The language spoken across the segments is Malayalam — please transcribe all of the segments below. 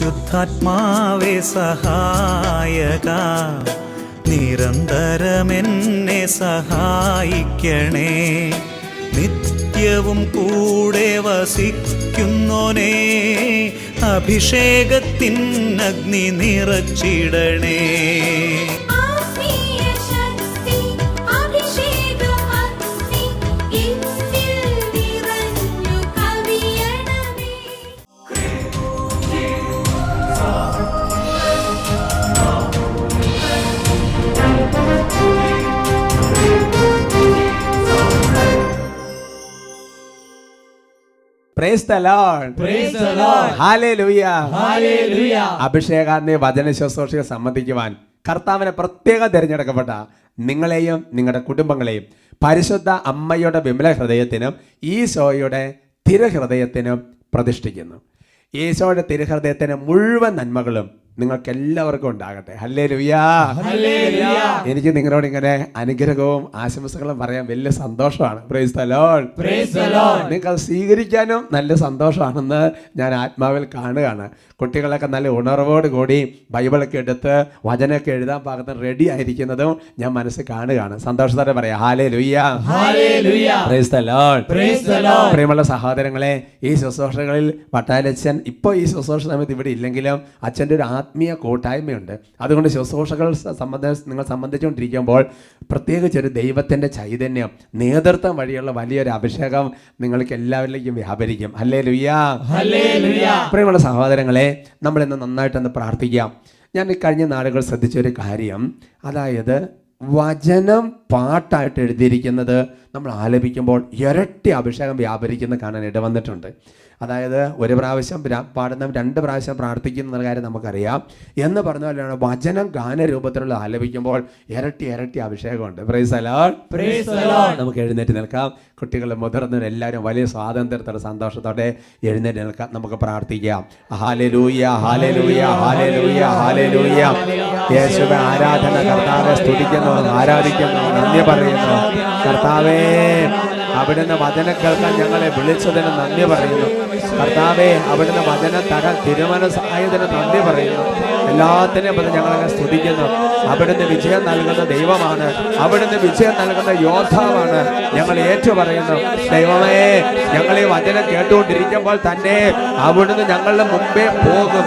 പരിശുദ്ധാത്മാവേ സഹായക, നിരന്തരമെന്നെ സഹായിക്കണേ. നിത്യവും കൂടെ വസിക്കുന്നോനേ, അഭിഷേകത്തിൻ അഗ്നി നിറച്ചിടണേ. Praise the Lord. Praise the Lord. Hallelujah. Hallelujah. അഭിഷേകാഗ്നി വചന ശുശ്രൂഷയെ സംബന്ധിക്കുവാൻ കർത്താവിനെ പ്രത്യേകം തിരഞ്ഞെടുക്കപ്പെട്ട നിങ്ങളെയും നിങ്ങളുടെ കുടുംബങ്ങളെയും പരിശുദ്ധ അമ്മയുടെ വിമല ഹൃദയത്തിനും ഈശോയുടെ തിരുഹൃദയത്തിനും പ്രതിഷ്ഠിക്കുന്നു. ഈശോയുടെ തിരുഹൃദയത്തിന് മുഴുവൻ നന്മകളും നിങ്ങൾക്ക് എല്ലാവർക്കും ഉണ്ടാകട്ടെ. ഹല്ലേലൂയാ. എനിക്ക് നിങ്ങളോട് ഇങ്ങനെ അനുഗ്രഹവും ആശംസകളും പറയാൻ വലിയ സന്തോഷമാണ്. Price the Lord. നിങ്ങൾക്ക് അത് സ്വീകരിക്കാനും നല്ല സന്തോഷമാണെന്ന് ഞാൻ ആത്മാവിൽ കാണുകയാണ്. കുട്ടികളൊക്കെ നല്ല ഉണർവോട് കൂടി ബൈബിളൊക്കെ എടുത്ത് വചനമൊക്കെ എഴുതാൻ പാകത്തിന് റെഡി ആയിരിക്കുന്നതും ഞാൻ മനസ്സിൽ കാണുകയാണ്. സന്തോഷത്തോടെ പറയാം ഹല്ലേലൂയാ. Praise the Lord. പ്രിയമുള്ള സഹോദരങ്ങളെ, ഈ ശുശ്രൂഷകളിൽ വട്ടാലച്ചൻ ഇപ്പോൾ ഈ ശുശ്രൂഷ സമയത്ത് ഇവിടെ ഇല്ലെങ്കിലും അച്ഛൻ്റെ ഒരു ആത്മീയ കൂട്ടായ്മയുണ്ട്. അതുകൊണ്ട് ശുശ്രൂഷകൾ നിങ്ങൾ സംബന്ധിച്ചുകൊണ്ടിരിക്കുമ്പോൾ പ്രത്യേകിച്ച് ഒരു ദൈവത്തിൻ്റെ ചൈതന്യം, നേതൃത്വം വഴിയുള്ള വലിയൊരു അഭിഷേകം നിങ്ങൾക്ക് എല്ലാവരിലേക്കും വ്യാപരിക്കും. ഹല്ലേലൂയാ. പ്രിയമുള്ള സഹോദരങ്ങളെ, നമ്മളിന്ന് നന്നായിട്ടൊന്ന് പ്രാർത്ഥിക്കാം. ഞാൻ ഈ കഴിഞ്ഞ നാളുകൾ ശ്രദ്ധിച്ചൊരു കാര്യം, അതായത് വചനം പാട്ടായിട്ട് എഴുതിയിരിക്കുന്നത് നമ്മൾ ആലപിക്കുമ്പോൾ ഇരട്ടി അഭിഷേകം വ്യാപരിക്കുന്ന കാണാൻ ഇടവന്നിട്ടുണ്ട്. അതായത് ഒരു പ്രാവശ്യം പാടുന്ന 2 പ്രാവശ്യം പ്രാർത്ഥിക്കുന്ന കാര്യം നമുക്കറിയാം. എന്ന് പറഞ്ഞ പോലെയാണ് വചനം ഗാനരൂപത്തിലുള്ള ആലപിക്കുമ്പോൾ ഇരട്ടി അഭിഷേകമുണ്ട്. Price the Lord. നമുക്ക് എഴുന്നേറ്റ് നിൽക്കാം. കുട്ടികൾ മുതിർന്നവർ എല്ലാവരും വലിയ സ്വാതന്ത്ര്യത്തോടെ സന്തോഷത്തോടെ എഴുന്നേറ്റ് നിൽക്കാം. നമുക്ക് പ്രാർത്ഥിക്കാം. Hallelujah, hallelujah, hallelujah, hallelujah. യേശുവേ, ആരാധന. കർത്താവെ സ്തുതിക്കുന്നു, ആരാധിക്കുന്നു, നന്ദി പറയുന്നു. കർത്താവേ, അവിടുന്ന് വചനം കേൾക്കാൻ ഞങ്ങളെ വിളിച്ചതിന് നന്ദി പറയുന്നു. കർത്താവേ, അവിടുന്ന് വചനം തരാൻ തിരുമനസ്സായതിന് നന്ദി പറയുന്നു. എല്ലാത്തിനെയും പറ്റി ഞങ്ങളെ സ്തുതിക്കുന്നു. അവിടുന്ന് വിജയം നൽകുന്ന ദൈവമാണ്, അവിടുന്ന് വിജയം നൽകുന്ന യോദ്ധാവാണ്. ഞങ്ങൾ ഏറ്റുപറയുന്നു. ദൈവമേ, ഞങ്ങൾ ഈ വചനം കേട്ടുകൊണ്ടിരിക്കുമ്പോൾ തന്നെ അവിടുന്ന് ഞങ്ങളുടെ മുമ്പേ പോകും,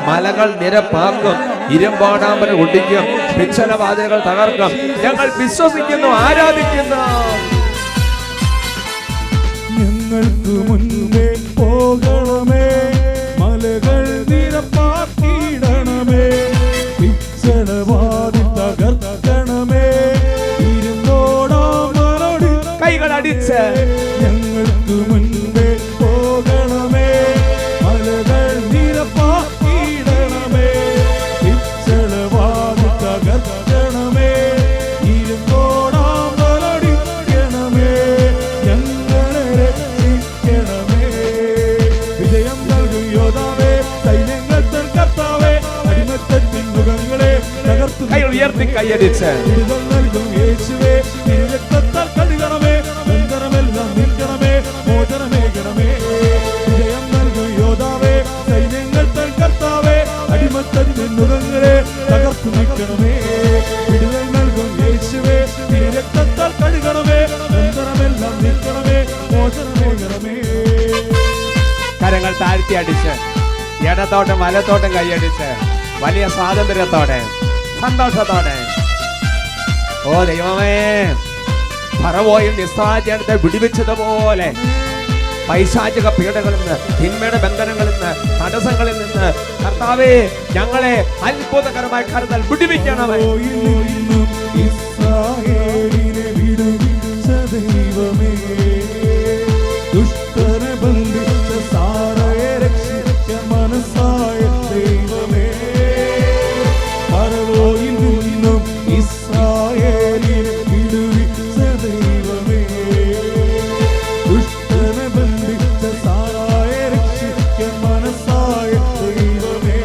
മലകൾ നിരപ്പാക്കും, ഇരുമ്പാടാമ്പന ഒടിക്കും, ഭിക്ഷണവാതിലുകൾ തകർക്കും. ഞങ്ങൾ വിശ്വസിക്കുന്നു, ആരാധിക്കുന്നു. ഞങ്ങൾക്ക് മുൻപേ പോകണമേ, മലകൾ നിരപ്പാക്കിയിടണമേ, ഭിക്ഷണവാതിൽ തകർക്കണമേ, ഇരുന്നോടാമലോടി കൈകളടിച്ച്. ഞങ്ങൾക്ക് മുൻപേ പോകണമേ, മലകൾ നിരപ്പാക്കിയിടണമേ, ഭിക്ഷണവാതിൽ തകർക്കണമേ, ഇരുന്നോടാമലോടിക്കണമേ, ഞങ്ങളെ രക്ഷിക്കണമേ. വിജയം നൽകും യോദ്ധാവേ, സൈന്യങ്ങൾ തൻ കർത്താവേ, അടിമത്തത്തിൻ മുഖങ്ങളെ തകർത്തു. കൈ ഉയർത്തി കൈയടിച്ച്. വിടുതൽ നൽകും യേശുവേ, തിരുരക്തത്താൽ കഴുകണമേ, ബന്ധനമെല്ലാം നീക്കണമേ, മോചനമേകണമേ. വിജയം നൽകും യോദ്ധാവേ, സൈന്യങ്ങൾ തൻ കർത്താവേ, അടിമത്തത്തിൻ മുഖങ്ങളെ തകർത്തു നീക്കണമേ. വിടുതൽ നൽകും യേശുവേ, തിരുരക്തത്താൽ കഴുകണമേ, ബന്ധനമെല്ലാം നീക്കണമേ, മോചനമേകണമേ. കരങ്ങൾ താഴ്ത്തി അടിച്ച്, ഇടത്തോട്ടും വലത്തോട്ടും കൈയടിച്ച്, വലിയ സ്വാതന്ത്ര്യത്തോടെ സന്തോഷത്തോടെ. ഓ ദൈവമേ, ഫറവോയിൽ നിസ്സാരത്തെ വിടുവിച്ചതുപോലെ പൈശാചിക പീഡകളിൽ നിന്ന്, തിന്മയുടെ ബന്ധനങ്ങളിൽ നിന്ന്, തടസ്സങ്ങളിൽ നിന്ന് കർത്താവേ ഞങ്ങളെ അത്ഭുതകരമായ കരുതൽ വിടുവിക്കണമേ. ഇസ്രായേലിനെ വിടുവിച്ച ദൈവമേ, ദുഷ്ടനെ ബന്ധിച്ച സാറയെ രക്ഷിച്ച മനസ്സായ ദൈവമേ, ഫറവോയിൽ നിന്നും ഇസ്രായേലിനെ വിടുവിച്ച ദൈവമേ, ദുഷ്ടനെ ബന്ധിച്ച സാറയെ രക്ഷിച്ച മനസ്സായ ദൈവമേ,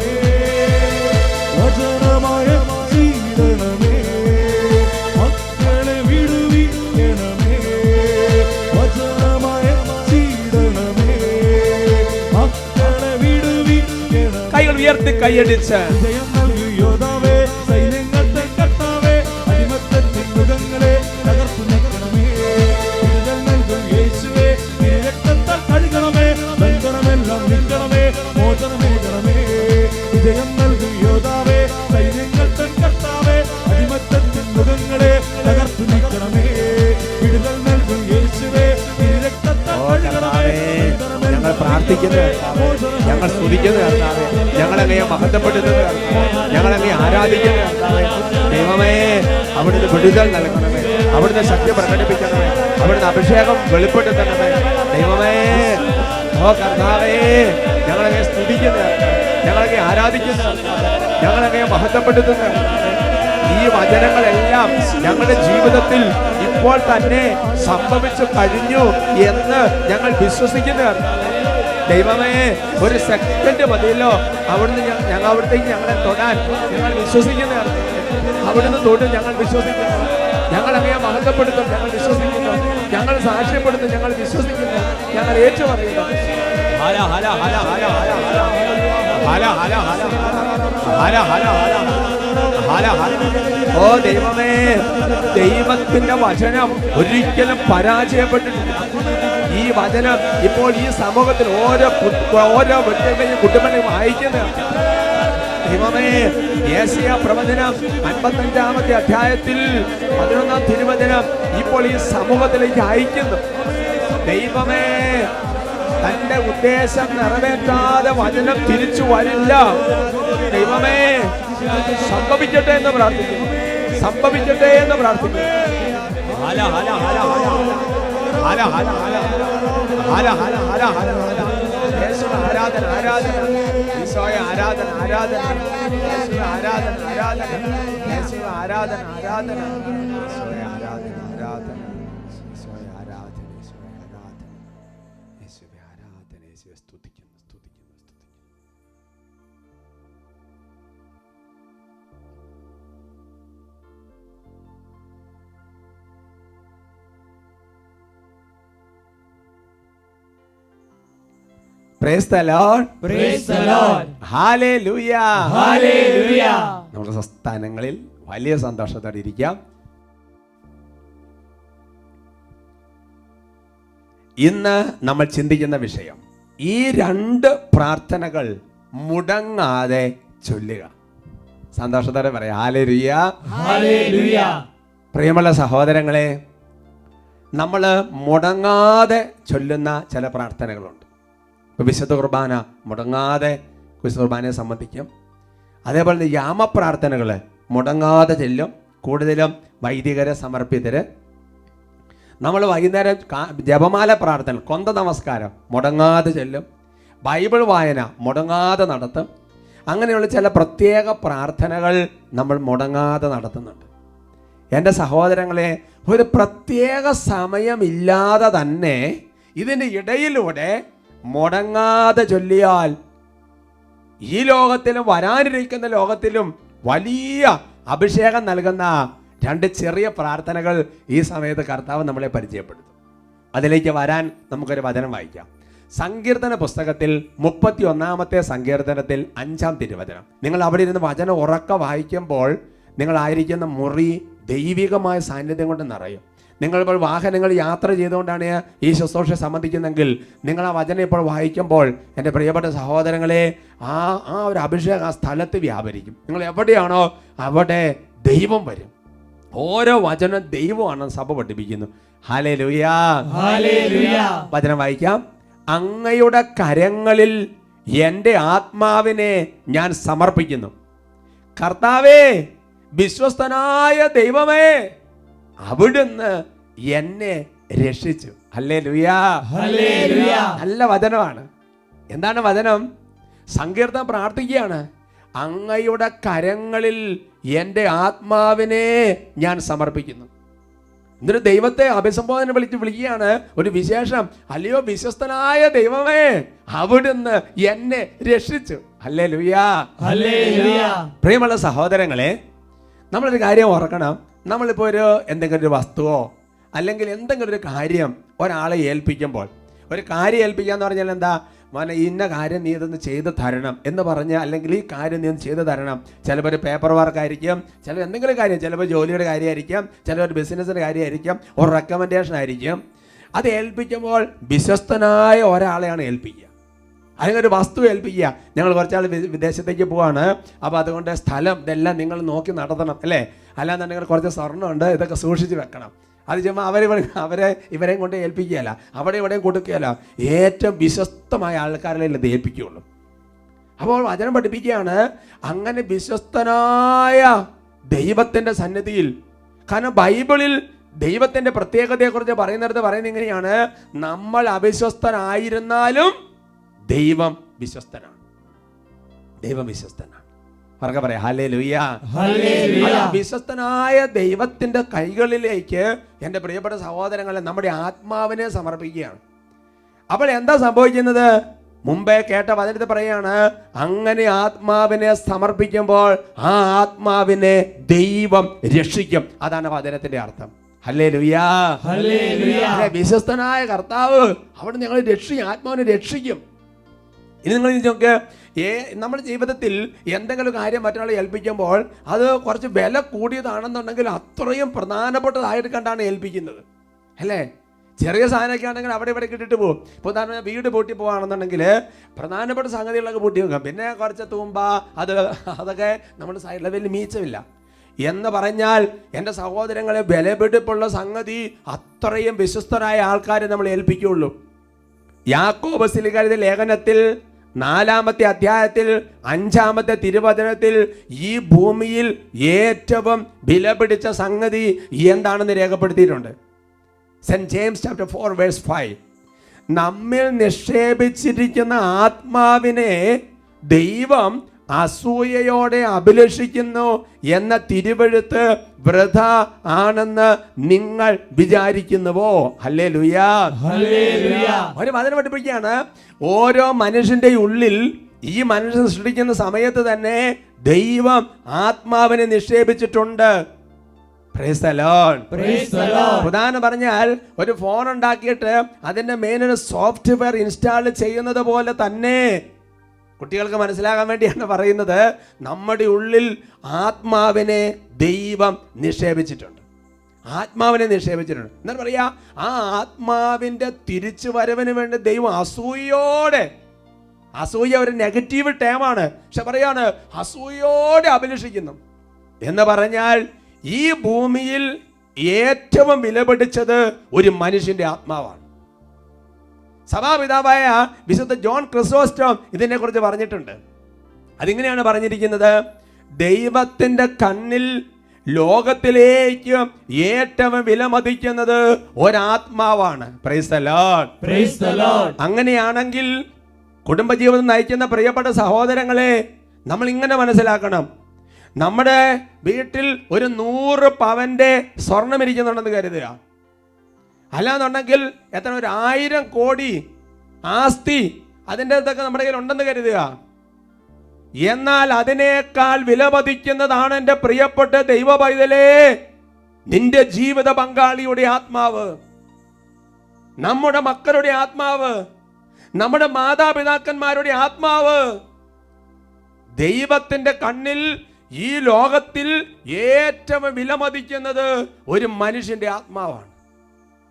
വചനമായ ചെയ്യണമേ. ഉയർത്തി കൈയടിച്ച് വിജയം നൽകി യോദ്ധാവേ, സൈന്യങ്ങൾ തൻ കർത്താവേ, അടിമത്തത്തിൻ മൃഗങ്ങളെ തകർത്തു നീക്കണമേ. വിടുതൽ നൽകും യേശുവേ, തിരുരക്തത്താൽ കഴുകണമേ, ബന്ധനമെല്ലാം നീക്കണമേ, മോചനമേകണമേ. വിജയം നൽകും യോദ്ധാവേ, സൈന്യങ്ങൾ തൻ കർത്താവേ, അടിമത്തത്തിൻ മൃഗങ്ങളെ തകർത്തു നീക്കണമേ. വിടുതൽ നൽകും യേശുവേ, തിരുരക്തത്താൽ കഴുകണമേ, ഞങ്ങൾ പ്രാർത്ഥിക്കുന്നത് കർത്താവേ, ഞങ്ങൾ സ്തുതിക്കുന്നത് കർത്താവേ, ഞങ്ങളങ്ങയെ മഹത്വപ്പെടുന്നത് കർത്താവേ, ഞങ്ങളങ്ങയെ ആരാധിക്കുന്നത് കർത്താവേ. ദൈവമേ, അവിടുന്ന് വിടുതൽ നൽകണമേ, അവിടുന്ന് ശക്തി പ്രകടിപ്പിക്കണമേ, അവിടുന്ന് അഭിഷേകം വെളിപ്പെടുത്തണമേ. ദൈവമേ, ഓ കർത്താവേ, ഞങ്ങളങ്ങയെ സ്തുതിക്കുന്നത് കർത്താവേ, ഞങ്ങളങ്ങയെ ആരാധിക്കുന്നത് കർത്താവേ, ഞങ്ങളങ്ങയെ മഹത്വപ്പെടുത്തുന്നത് കർത്താവേ. ഈ വചനങ്ങളെല്ലാം ഞങ്ങളുടെ ജീവിതത്തിൽ ഇപ്പോൾ തന്നെ സംഭവിച്ചു കഴിഞ്ഞു എന്ന് ഞങ്ങൾ വിശ്വസിക്കുന്നു കർത്താവേ. ദൈവമേ, ഒരു സെക്കൻഡ് മതിയല്ലോ അവിടുന്ന് ഞങ്ങൾ അവിടത്തേക്ക് ഞങ്ങളെ തൊടാൻ ഞങ്ങൾ വിശ്വസിക്കുന്ന കർത്താവേ. അവിടുന്ന് തൊട്ട് ഞങ്ങൾ വിശ്വസിക്കുന്നു, ഞങ്ങൾ അങ്ങയെ മഹത്വപ്പെടുത്തും, ഞങ്ങൾ വിശ്വസിക്കുന്നു, ഞങ്ങൾ സാക്ഷ്യപ്പെടുത്തും, ഞങ്ങൾ വിശ്വസിക്കുന്നു, ഞങ്ങൾ ഏറ്റു പറയുന്നു. ഹല ഹല ഹല ഹല ഹല ഹല ഹല ഹല ഹല ഹല ഹല ഹല. ഓ ദൈവമേ, ദൈവത്തിന്റെ വചനം ഒരിക്കലും പരാജയപ്പെട്ടിട്ടില്ല. ഈ വചനം ഇപ്പോൾ ഈ സമൂഹത്തിൽ ഓരോ വ്യക്തികളെയും കുടുംബങ്ങളെയും വായിക്കുന്നത് ദൈവമേ. യേശയ്യാ പ്രവചനം 55-ാമത്തെ അധ്യായത്തിൽ 11-ാം തിരുവചനം ഇപ്പോൾ ഈ സമൂഹത്തിലേക്ക് അയക്കുന്നു. ദൈവമേ, തന്റെ ഉദ്ദേശം നിറവേറ്റാതെ വചനം തിരിച്ചു വരില്ല. ദൈവമേ, സംഭവിക്കട്ടെ എന്ന് പ്രാർത്ഥിക്കുന്നു, സംഭവിക്കട്ടെ എന്ന് പ്രാർത്ഥിക്കുന്നു. ഹല ഹല ഹല ഹല ഹല ഹല ഹല ഹല ഹല ഹല ഹല. യേശുവേ ആരാധന, ആരാധന. ഈശോയെ ആരാധന, ആരാധന. യേശുവേ ആരാധന, ആരാധന. യേശുവേ ആരാധന, ആരാധന. ഈശോയെ ആരാധന, ആരാധന. ഈശോയെ ആരാധന, ഈശോയെ ആരാധന. യേശുവേ ആരാധന. യേശുവേ സ്തുതിക്കുന്നു, സ്തുതിക്കുന്നു, സ്തുതിക്കുന്നു. Praise the Lord. Praise the Lord. Hallelujah. Hallelujah. നമുക്ക് സ്വസ്ഥാനങ്ങളിൽ വലിയ സന്തോഷത്തോടെ ഇരിക്കാം. ഇന്ന് നമ്മൾ ചിന്തിക്കുന്ന വിഷയം, ഈ 2 പ്രാർത്ഥനകൾ മുടങ്ങാതെ ചൊല്ലുക. സന്തോഷത്തോടെ പറയാം. ഹല്ലേലൂയ. ഹല്ലേലൂയ. പ്രിയമുള്ള സഹോദരങ്ങളെ, നമ്മൾ മുടങ്ങാതെ ചൊല്ലുന്ന ചില പ്രാർത്ഥനകളുണ്ട്. വിശുദ്ധ കുർബാന മുടങ്ങാതെ വിശുദ്ധ കുർബാനയെ സംബന്ധിക്കും. അതേപോലെ യാമപ്രാർത്ഥനകൾ മുടങ്ങാതെ ചെല്ലും. കൂടുതലും വൈദികരെ സമർപ്പിതര്. നമ്മൾ വൈകുന്നേരം ജപമാല പ്രാർത്ഥന, കൊന്ത നമസ്കാരം മുടങ്ങാതെ ചെല്ലും. ബൈബിൾ വായന മുടങ്ങാതെ നടത്തും. അങ്ങനെയുള്ള ചില പ്രത്യേക പ്രാർത്ഥനകൾ നമ്മൾ മുടങ്ങാതെ നടത്തുന്നുണ്ട്. എൻ്റെ സഹോദരങ്ങളെ, ഒരു പ്രത്യേക സമയമില്ലാതെ തന്നെ ഇതിൻ്റെ ഇടയിലൂടെ മുടങ്ങാതെ ചൊല്ലിയാൽ ഈ ലോകത്തിലും വരാനിരിക്കുന്ന ലോകത്തിലും വലിയ അഭിഷേകം നൽകുന്ന 2 ചെറിയ പ്രാർത്ഥനകൾ ഈ സമയത്ത് കർത്താവ് നമ്മളെ പരിചയപ്പെടുത്തും. അതിലേക്ക് വരാൻ നമുക്കൊരു വചനം വായിക്കാം. സങ്കീർത്തന പുസ്തകത്തിൽ 31-ാമത്തെ സങ്കീർത്തനത്തിൽ 5-ാം തിരുവചനം. നിങ്ങൾ അവിടെ ഇരുന്ന് വചനം ഉറക്കെ വായിക്കുമ്പോൾ നിങ്ങളായിരിക്കുന്ന മുറി ദൈവികമായ സാന്നിധ്യം കൊണ്ട് നിറയും. നിങ്ങളിപ്പോൾ വാഹനങ്ങൾ യാത്ര ചെയ്തുകൊണ്ടാണ് ഈ ശുശ്രൂഷ സംബന്ധിക്കുന്നെങ്കിൽ നിങ്ങൾ ആ വചനം ഇപ്പോൾ വായിക്കുമ്പോൾ എൻ്റെ പ്രിയപ്പെട്ട സഹോദരങ്ങളെ, ആ ഒരു അഭിഷേകം ആ സ്ഥലത്ത് വ്യാപരിക്കും. നിങ്ങൾ എവിടെയാണോ അവിടെ ദൈവം വരും. ഓരോ വചനം ദൈവമാണെന്ന് സഭ പഠിപ്പിക്കുന്നു. ഹല്ലേലൂയ. ഹല്ലേലൂയ. വചനം വായിക്കാം. അങ്ങയുടെ കരങ്ങളിൽ എൻ്റെ ആത്മാവിനെ ഞാൻ സമർപ്പിക്കുന്നു. കർത്താവേ, വിശ്വസ്തനായ ദൈവമേ, അവിടുന്ന് എന്നെ രക്ഷിച്ചു. ഹല്ലേലൂയ. ഹല്ലേലൂയ. നല്ല വചനമാണ്. എന്താണ് വചനം? സങ്കീർത്തനം പ്രാർത്ഥിക്കുകയാണ്. അങ്ങയുടെ കരങ്ങളിൽ എൻ്റെ ആത്മാവിനെ ഞാൻ സമർപ്പിക്കുന്നു. എന്നിട്ട് ദൈവത്തെ അഭിസംബോധന വിളിക്കുകയാണ്. ഒരു വിശേഷം, അല്ലയോ വിശ്വസ്തനായ ദൈവമേ, അവിടുന്ന് എന്നെ രക്ഷിച്ചു. ഹല്ലേലൂയ. ഹല്ലേലൂയ. പ്രിയമുള്ള സഹോദരങ്ങളെ, നമ്മളൊരു കാര്യം ഓർക്കണം. നമ്മളിപ്പോൾ എന്തെങ്കിലും ഒരു വസ്തുവോ അല്ലെങ്കിൽ എന്തെങ്കിലും ഒരു കാര്യം ഒരാളെ ഏൽപ്പിക്കുമ്പോൾ, ഒരു കാര്യം ഏൽപ്പിക്കുക എന്ന് പറഞ്ഞാൽ എന്താ, മോനെ ഇന്ന കാര്യം നീ ഇതൊന്ന് ചെയ്ത് തരണം എന്ന് പറഞ്ഞ്, അല്ലെങ്കിൽ ഈ കാര്യം നീ ഒന്ന് ചെയ്ത് തരണം. ചിലപ്പോൾ ഒരു പേപ്പർ വർക്കായിരിക്കും, ചിലപ്പോൾ എന്തെങ്കിലും കാര്യം, ചിലപ്പോൾ ജോലിയുടെ കാര്യമായിരിക്കും, ചിലപ്പോൾ ബിസിനസ്സിൻ്റെ കാര്യമായിരിക്കും, ഒരു റെക്കമെൻഡേഷൻ ആയിരിക്കും. അത് ഏൽപ്പിക്കുമ്പോൾ വിശ്വസ്തനായ ഒരാളെയാണ് ഏൽപ്പിക്കുക, അല്ലെങ്കിൽ ഒരു വസ്തു ഏൽപ്പിക്കുക. ഞങ്ങൾ കുറച്ചാൾ വിദേശത്തേക്ക് പോവാണ്, അപ്പോൾ അതുകൊണ്ട് സ്ഥലം ഇതെല്ലാം നിങ്ങൾ നോക്കി നടത്തണം അല്ലേ, അല്ലാന്നുണ്ടെങ്കിൽ കുറച്ച് സ്വർണ്ണമുണ്ട്, ഇതൊക്കെ സൂക്ഷിച്ച് വെക്കണം. അത് ചുമ്മാ ഇവരെയും കൊണ്ട് ഏൽപ്പിക്കുകയല്ല, അവിടെ ഇവിടെയും കൊടുക്കുകയല്ല, ഏറ്റവും വിശ്വസ്തമായ ആൾക്കാരെ ഇത് ഏൽപ്പിക്കുകയുള്ളൂ. അപ്പോൾ വചനം പഠിപ്പിക്കുകയാണ്, അങ്ങനെ വിശ്വസ്തനായ ദൈവത്തിൻ്റെ സന്നിധിയിൽ. കാരണം ബൈബിളിൽ ദൈവത്തിൻ്റെ പ്രത്യേകതയെക്കുറിച്ച് പറയുന്നത് ഇങ്ങനെയാണ്, നമ്മൾ അവിശ്വസ്തനായിരുന്നാലും ദൈവം വിശ്വസ്തനാണ്. ദൈവം വിശ്വസ്തനാണ്. പറഞ്ഞ പറയാം ഹല്ലേലൂയ. വിശ്വസ്തനായ ദൈവത്തിന്റെ കൈകളിലേക്ക് എൻ്റെ പ്രിയപ്പെട്ട സഹോദരങ്ങളെ നമ്മുടെ ആത്മാവിനെ സമർപ്പിക്കുകയാണ്. അപ്പോൾ എന്താ സംഭവിക്കുന്നത്? മുമ്പേ കേട്ട വചനത്തിൽ പറയാണ്, അങ്ങനെ ആത്മാവിനെ സമർപ്പിക്കുമ്പോൾ ആ ആത്മാവിനെ ദൈവം രക്ഷിക്കും. അതാണ് വചനത്തിന്റെ അർത്ഥം. ഹല്ലേലൂയ. വിശ്വസ്തനായ കർത്താവ് അവിടെ ഞങ്ങൾ രക്ഷിക്കും, ആത്മാവിനെ രക്ഷിക്കും. ഇനി നിങ്ങൾ നോക്ക്, നമ്മുടെ ജീവിതത്തിൽ എന്തെങ്കിലും കാര്യം മറ്റൊരാളെ ഏൽപ്പിക്കുമ്പോൾ അത് കുറച്ച് വില കൂടിയതാണെന്നുണ്ടെങ്കിൽ അത്രയും പ്രധാനപ്പെട്ടതായിട്ട് കണ്ടാണ് ഏൽപ്പിക്കുന്നത് അല്ലേ. ചെറിയ സാധനമൊക്കെ ആണെങ്കിൽ അവിടെ ഇവിടെ ഇട്ടിട്ട് പോകും. ഇപ്പോൾ ഉദാഹരണം വീട് പൂട്ടി പോകുകയാണെന്നുണ്ടെങ്കിൽ പ്രധാനപ്പെട്ട സംഗതികളൊക്കെ പൂട്ടി വെക്കാം, പിന്നെ കുറച്ച് തൂമ്പ അതൊക്കെ നമ്മുടെ സൈഡിൽ വലിയ മീച്ചമില്ല. എന്ന് പറഞ്ഞാൽ എൻ്റെ സഹോദരങ്ങളെ, വിലപിടിപ്പുള്ള സംഗതി അത്രയും വിശ്വസ്തരായ ആൾക്കാരെ നമ്മൾ ഏൽപ്പിക്കുകയുള്ളൂ. യാക്കോബ് ശ്ലീഹയുടെ ലേഖനത്തിൽ 4-ാമത്തെ അധ്യായത്തിൽ 5-ാമത്തെ തിരുവചനത്തിൽ ഈ ഭൂമിയിൽ ഏറ്റവും വിലപിടിച്ച സംഗതി എന്താണെന്ന് രേഖപ്പെടുത്തിയിട്ടുണ്ട്. സെന്റ് ജെയിംസ് ചാപ്റ്റർ 4:5, നമ്മിൽ നിക്ഷേപിച്ചിരിക്കുന്ന ആത്മാവിനെ ദൈവം അസൂയയോടെ അഭിലഷിക്കുന്നു എന്ന തിരുവെഴുത്ത് വൃഥ ആണെന്ന് നിങ്ങൾ വിചാരിക്കുന്നുവോ? ഹല്ലേലൂയ. ഒരു വചനം പഠിപ്പിക്കുകയാണ്, ഓരോ മനുഷ്യന്റെ ഉള്ളിൽ ഈ മനുഷ്യൻ സൃഷ്ടിക്കുന്ന സമയത്ത് തന്നെ ദൈവം ആത്മാവിനെ നിക്ഷേപിച്ചിട്ടുണ്ട്. Price the Lord. പ്രധാനം പറഞ്ഞാൽ ഒരു ഫോൺ ഉണ്ടാക്കിയിട്ട് അതിന്റെ മെയിൻ സോഫ്റ്റ്വെയർ ഇൻസ്റ്റാൾ ചെയ്യുന്നത് പോലെ തന്നെ കുട്ടികൾക്ക് മനസ്സിലാകാൻ വേണ്ടിയാണ് പറയുന്നത്, നമ്മുടെ ഉള്ളിൽ ആത്മാവിനെ ദൈവം നിക്ഷേപിച്ചിട്ടുണ്ട്. ആത്മാവിനെ നിക്ഷേപിച്ചിട്ടുണ്ട്. എന്നാൽ പറയാ, ആ ആത്മാവിന്റെ തിരിച്ചു വരവിന് വേണ്ടി ദൈവം അസൂയ ഒരു നെഗറ്റീവ് ടേമാണ്, പക്ഷെ പറയാണ് അസൂയോടെ അഭിലഷിക്കുന്നു. എന്ന് പറഞ്ഞാൽ ഈ ഭൂമിയിൽ ഏറ്റവും വിലപിടിച്ചത് ഒരു മനുഷ്യന്റെ ആത്മാവാണ്. സഭാപിതാവായ വിശുദ്ധ ജോൺ ക്രിസോസ്റ്റം ഇതിനെക്കുറിച്ച് പറഞ്ഞിട്ടുണ്ട്. അതിങ്ങനെയാണ് പറഞ്ഞിരിക്കുന്നത്, ദൈവത്തിന്റെ കണ്ണിൽ ലോകത്തിലേക്ക് ഏറ്റവും വിലമതിക്കുന്നത് ഒരാത്മാവാണ്. Praise the Lord. Praise the Lord. അങ്ങനെയാണെങ്കിൽ കുടുംബജീവിതം നയിക്കുന്ന പ്രിയപ്പെട്ട സഹോദരങ്ങളെ, നമ്മൾ ഇങ്ങനെ മനസ്സിലാക്കണം, നമ്മുടെ വീട്ടിൽ ഒരു 100 പവന്റെ സ്വർണം ഇരിക്കുന്നുണ്ടെന്ന് കരുതുക. അല്ലാന്നുണ്ടെങ്കിൽ എത്ര, 1000 കോടി ആസ്തി അതിൻ്റെ അടുത്തൊക്കെ നമ്മുടെ കയ്യിൽ ഉണ്ടെന്ന് കരുതുക. എന്നാൽ അതിനേക്കാൾ വിലമതിക്കുന്നതാണ് എൻ്റെ പ്രിയപ്പെട്ട ദൈവ പൈതലേ നിന്റെ ജീവിത പങ്കാളിയുടെ ആത്മാവ്, നമ്മുടെ മക്കളുടെ ആത്മാവ്, നമ്മുടെ മാതാപിതാക്കന്മാരുടെ ആത്മാവ്. ദൈവത്തിന്റെ കണ്ണിൽ ഈ ലോകത്തിൽ ഏറ്റവും വിലമതിക്കുന്നത് ഒരു മനുഷ്യന്റെ ആത്മാവാണ്.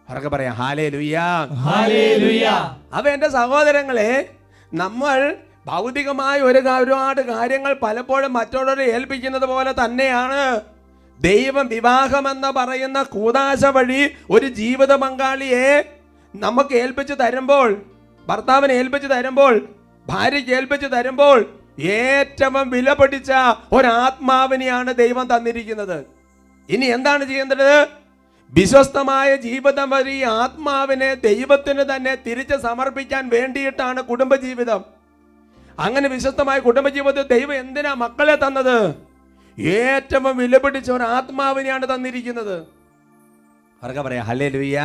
അവർക്ക് പറയാം ഹല്ലേലൂയ. അവ എൻ്റെ സഹോദരങ്ങളെ, നമ്മൾ ഭൗതികമായ ഒരുപാട് കാര്യങ്ങൾ പലപ്പോഴും മറ്റുള്ളവരെ ഏൽപ്പിക്കുന്നത് പോലെ തന്നെയാണ് ദൈവം വിവാഹമെന്ന് പറയുന്ന കൂദാശ വഴി ഒരു ജീവിത പങ്കാളിയെ നമുക്ക് ഏൽപ്പിച്ച് തരുമ്പോൾ, ഭർത്താവിനെ ഏൽപ്പിച്ച് തരുമ്പോൾ, ഭാര്യയ്ക്ക് ഏൽപ്പിച്ച് തരുമ്പോൾ ഏറ്റവും വിലപിടിച്ച ഒരാത്മാവിനെയാണ് ദൈവം തന്നിരിക്കുന്നത്. ഇനി എന്താണ് ചെയ്യേണ്ടത്? വിശ്വസ്തമായ ജീവിതം വഴി ആത്മാവിനെ ദൈവത്തിന് തന്നെ തിരിച്ച് സമർപ്പിക്കാൻ വേണ്ടിയിട്ടാണ് കുടുംബജീവിതം. അങ്ങനെ വിശ്വസ്തമായ കുടുംബജീവിതത്തിൽ ദൈവം എന്തിനാ മക്കളെ തന്നത്? ഏറ്റവും വിലപിടിച്ച ഒരു ആത്മാവിനെയാണ് തന്നിരിക്കുന്നത്. അവർക്ക് പറയാം ഹല്ലേലൂയ.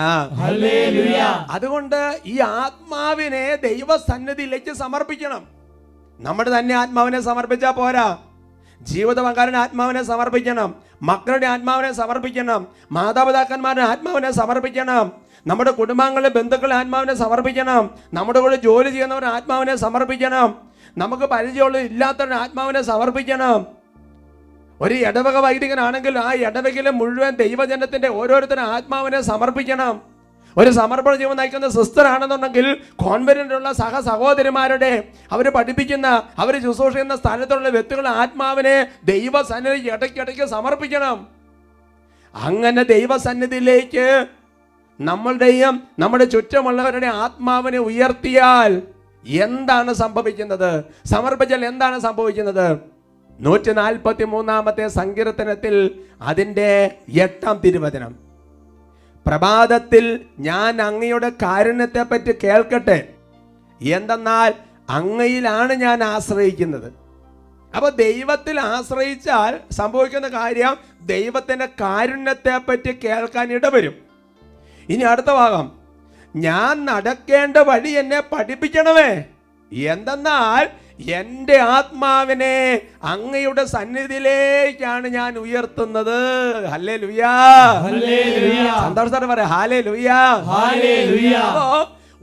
അതുകൊണ്ട് ഈ ആത്മാവിനെ ദൈവസന്നിധിയിലേക്ക് സമർപ്പിക്കണം. നമ്മുടെ തന്നെ ആത്മാവിനെ സമർപ്പിച്ചാൽ പോരാ, ജീവിത പങ്കാളിയുടെ ആത്മാവിനെ സമർപ്പിക്കണം, മക്കളുടെ ആത്മാവിനെ സമർപ്പിക്കണം, മാതാപിതാക്കന്മാരുടെ ആത്മാവിനെ സമർപ്പിക്കണം, നമ്മുടെ കുടുംബാംഗങ്ങളെ, ബന്ധുക്കളെ ആത്മാവിനെ സമർപ്പിക്കണം. നമ്മുടെ കൂടെ ജോലി ചെയ്യുന്നവരെ ആത്മാവിനെ സമർപ്പിക്കണം. നമുക്ക് പരിചയമുള്ള ഇല്ലാത്തവരുടെ ആത്മാവിനെ സമർപ്പിക്കണം. ഒരു ഇടവക വൈദികനാണെങ്കിൽ ആ ഇടവകയിലെ മുഴുവൻ ദൈവജനത്തിന്റെ ഓരോരുത്തരും ആത്മാവിനെ സമർപ്പിക്കണം. ഒരു സമർപ്പണ ജീവൻ നയിക്കുന്ന സിസ്റ്റർ ആണെന്നുണ്ടെങ്കിൽ കോൺവെന്റിലുള്ള സഹോദരിമാരുടെ അവർ പഠിപ്പിക്കുന്ന, അവർ ശുശ്രൂഷ ചെയ്യുന്ന സ്ഥലത്തുള്ള വ്യക്തികളുടെ ആത്മാവിനെ ദൈവസന്നിധി ഇടയ്ക്കിടയ്ക്ക് സമർപ്പിക്കണം. അങ്ങനെ ദൈവസന്നിധിയിലേക്ക് നമ്മളുടെയും നമ്മുടെ ചുറ്റുമുള്ളവരുടെ ആത്മാവിനെ ഉയർത്തിയാൽ എന്താണ് സംഭവിക്കുന്നത്? സമർപ്പിച്ചാൽ എന്താണ് സംഭവിക്കുന്നത്? 143 സങ്കീർത്തനത്തിൽ അതിൻ്റെ 8 തിരുവചനം, പ്രഭാതത്തിൽ ഞാൻ അങ്ങയുടെ കാരുണ്യത്തെ പറ്റി കേൾക്കട്ടെ, എന്തെന്നാൽ അങ്ങയിലാണ് ഞാൻ ആശ്രയിക്കുന്നത്. അപ്പൊ ദൈവത്തിൽ ആശ്രയിച്ചാൽ സംഭവിക്കുന്ന കാര്യം, ദൈവത്തിന്റെ കാരുണ്യത്തെ പറ്റി കേൾക്കാൻ ഇടവരും. ഇനി അടുത്ത ഭാഗം, ഞാൻ നടക്കേണ്ട വഴി എന്നെ പഠിപ്പിക്കണമേ, എന്തെന്നാൽ എൻ്റെ ആത്മാവിനെ അങ്ങയുടെ സന്നിധിയിലേക്കാണ് ഞാൻ ഉയർത്തുന്നത്. ഹല്ലേലൂയാ, സന്തോഷത്തോടെ പറയാം ഹല്ലേലൂയാ, ഹല്ലേലൂയാ. അപ്പോ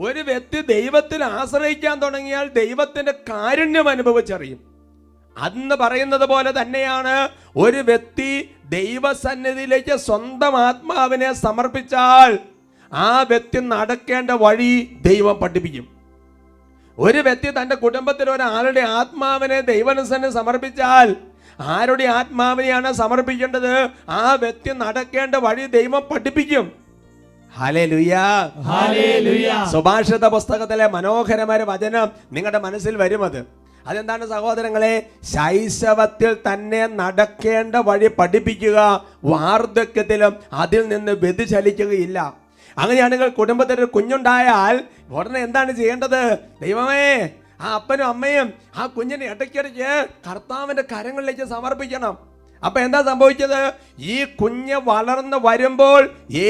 ഒരു വ്യക്തി ദൈവത്തിൽ ആശ്രയിക്കാൻ തുടങ്ങിയാൽ ദൈവത്തിന്റെ കാരുണ്യം അനുഭവിച്ചറിയും. അന്ന് പറയുന്നത് പോലെ തന്നെയാണ്, ഒരു വ്യക്തി ദൈവസന്നിധിയിലേക്ക് സ്വന്തം ആത്മാവിനെ സമർപ്പിച്ചാൽ ആ വ്യക്തി നടക്കേണ്ട വഴി ദൈവം പഠിപ്പിക്കും. ഒരു വ്യക്തി തൻ്റെ കുടുംബത്തിൽ ഒരാളുടെ ആത്മാവിനെ ദൈവസന്നിധിയിൽ സമർപ്പിച്ചാൽ ആരുടെ ആത്മാവിനെയാണ് സമർപ്പിക്കേണ്ടത്, ആ വ്യക്തി നടക്കേണ്ട വഴി ദൈവം പഠിപ്പിക്കും. ഹല്ലേലൂയാ, ഹല്ലേലൂയാ. സുഭാഷിത പുസ്തകത്തിലെ മനോഹരമായ വചനം നിങ്ങളുടെ മനസ്സിൽ വരും. അതെന്താണ് സഹോദരങ്ങളെ? ശൈശവത്തിൽ തന്നെ നടക്കേണ്ട വഴി പഠിപ്പിക്കുക, വാർദ്ധക്യത്തിലും അതിൽ നിന്ന് വ്യതിചലിക്കുകയില്ല. അങ്ങനെയാണെങ്കിൽ കുടുംബത്തിൽ ഒരു കുഞ്ഞുണ്ടായാൽ ഉടനെ എന്താണ് ചെയ്യേണ്ടത്? ദൈവമേ, ആ അപ്പനും അമ്മയും ആ കുഞ്ഞിനെ ഇടയ്ക്കിടയ്ക്ക് കർത്താവിന്റെ കരങ്ങളിലേക്ക് സമർപ്പിക്കണം. അപ്പൊ എന്താ സംഭവിച്ചത്? ഈ കുഞ്ഞ് വളർന്ന് വരുമ്പോൾ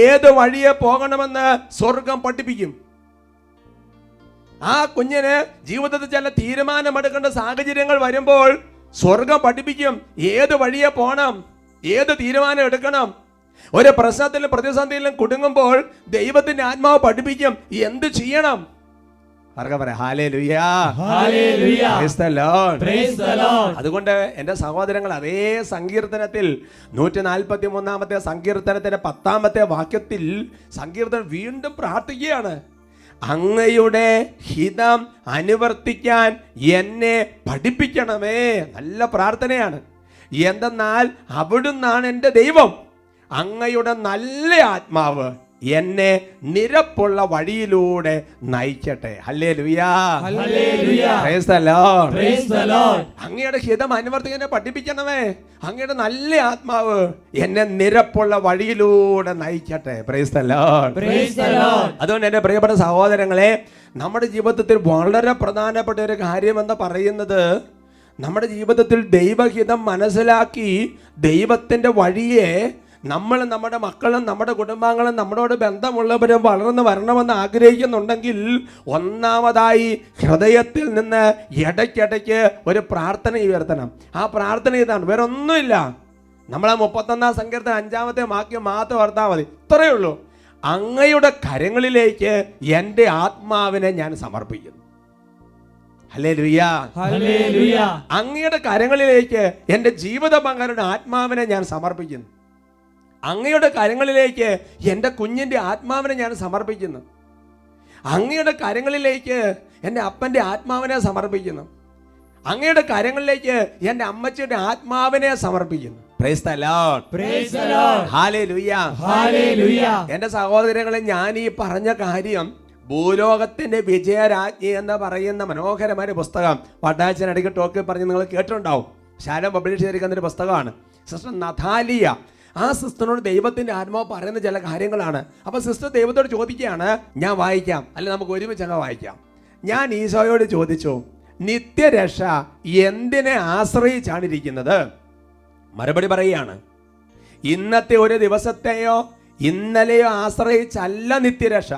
ഏത് വഴിയെ പോകണമെന്ന് സ്വർഗം പഠിപ്പിക്കും. ആ കുഞ്ഞിന് ജീവിതത്തിൽ ചില തീരുമാനമെടുക്കേണ്ട സാഹചര്യങ്ങൾ വരുമ്പോൾ സ്വർഗം പഠിപ്പിക്കും ഏത് വഴിയെ പോകണം, ഏത് തീരുമാനം എടുക്കണം. ഒരു പ്രശ്നത്തിലും പ്രതിസന്ധിയിലും കുടുങ്ങുമ്പോൾ ദൈവത്തിന്റെ ആത്മാവ് പഠിപ്പിക്കും എന്ത് ചെയ്യണം. അതുകൊണ്ട് എന്റെ സഹോദരങ്ങൾ, അതേ സങ്കീർത്തനത്തിൽ 143 സങ്കീർത്തനത്തിന്റെ 10 വാക്യത്തിൽ സങ്കീർത്തനം വീണ്ടും പ്രാർത്ഥിക്കുകയാണ്, അങ്ങയുടെ ഹിതം അനുവർത്തിക്കാൻ എന്നെ പഠിപ്പിക്കണമേ. നല്ല പ്രാർത്ഥനയാണ്. എന്തെന്നാൽ അവിടുന്നാണ് എൻ്റെ ദൈവം, അങ്ങയുടെ നല്ല ആത്മാവ് എന്നെ നിരപ്പുള്ള വഴിയിലൂടെ നയിക്കട്ടെ. Hallelujah, hallelujah, praise the Lord, praise the Lord. അങ്ങയുടെ ഹിതം അനുവർത്തിക്കാൻ പഠിപ്പിക്കണമേ, അങ്ങയുടെ നല്ല ആത്മാവ് എന്നെ നിരപ്പുള്ള വഴിയിലൂടെ നയിക്കട്ടെ. Praise the Lord, praise the Lord. അതുകൊണ്ട് എൻ്റെ പ്രിയപ്പെട്ട സഹോദരങ്ങളെ, നമ്മുടെ ജീവിതത്തിൽ വളരെ പ്രധാനപ്പെട്ട ഒരു കാര്യമെന്ന് പറയുന്നത്, നമ്മുടെ ജീവിതത്തിൽ ദൈവഹിതം മനസ്സിലാക്കി ദൈവത്തിൻ്റെ വഴിയെ നമ്മൾ, നമ്മുടെ മക്കളും നമ്മുടെ കുടുംബാംഗങ്ങളും നമ്മളോട് ബന്ധമുള്ളവരും വളർന്നു വരണമെന്ന് ആഗ്രഹിക്കുന്നുണ്ടെങ്കിൽ ഒന്നാമതായി ഹൃദയത്തിൽ നിന്ന് ഇടയ്ക്കിടയ്ക്ക് ഒരു പ്രാർത്ഥന ഉയർത്തണം. ആ പ്രാർത്ഥന ഇതാണ്, വേറെ ഒന്നുമില്ല. നമ്മൾ ആ 31 സങ്കീർത്തനം 5 വാക്യം മാത്രം ഓർത്താൽ മതി. ഇത്രയേ ഉള്ളൂ, അങ്ങയുടെ കരങ്ങളിലേക്ക് എൻ്റെ ആത്മാവിനെ ഞാൻ സമർപ്പിക്കുന്നു. ഹല്ലേലൂയാ, ഹല്ലേലൂയാ. അങ്ങയുടെ കരങ്ങളിലേക്ക് എൻ്റെ ജീവിത പങ്കാളിയുടെ ആത്മാവിനെ ഞാൻ സമർപ്പിക്കുന്നു. അങ്ങയുടെ കരങ്ങളിലേക്ക് എൻ്റെ കുഞ്ഞിൻ്റെ ആത്മാവിനെ ഞാൻ സമർപ്പിക്കുന്നു. അങ്ങയുടെ കരങ്ങളിലേക്ക് എൻ്റെ അപ്പൻ്റെ ആത്മാവിനെ സമർപ്പിക്കുന്നു. അങ്ങയുടെ കരങ്ങളിലേക്ക് എൻ്റെ അമ്മച്ചിയുടെ ആത്മാവിനെ സമർപ്പിക്കുന്നു. Praise the Lord, praise the Lord, hallelujah, hallelujah. എൻ്റെ സഹോദരങ്ങളെ, ഞാൻ ഈ പറഞ്ഞ കാര്യം ഭൂലോകത്തിന്റെ വിജയരാജ്ഞി എന്ന് പറയുന്ന മനോഹരമായ പുസ്തകം വട്ടാച്ചൻ ഇടയ്ക്ക് ടോക്കിൽ പറഞ്ഞ് നിങ്ങൾ കേട്ടിട്ടുണ്ടാവും. ശാലം പബ്ലിഷ് ചെയ്തിരിക്കുന്ന ഒരു പുസ്തകമാണ്. സിസ്റ്റർ നഥാലിയ, ആ സിസ്റ്ററിനോട് ദൈവത്തിന്റെ ആത്മാവ് പറയുന്ന ചില കാര്യങ്ങളാണ്. അപ്പൊ സിസ്റ്റർ ദൈവത്തോട് ചോദിക്കുകയാണ്, ഞാൻ വായിക്കാം, അല്ല നമുക്ക് ഒരുമിച്ച് അങ്ങ് വായിക്കാം. ഞാൻ ഈശോയോട് ചോദിച്ചു, നിത്യരക്ഷ എന്തിനെ ആശ്രയിച്ചാണ് ഇരിക്കുന്നത്? മറുപടി പറയുകയാണ്, ഇന്നത്തെ ഒരു ദിവസത്തെയോ ഇന്നലെയോ ആശ്രയിച്ചല്ല നിത്യരക്ഷ,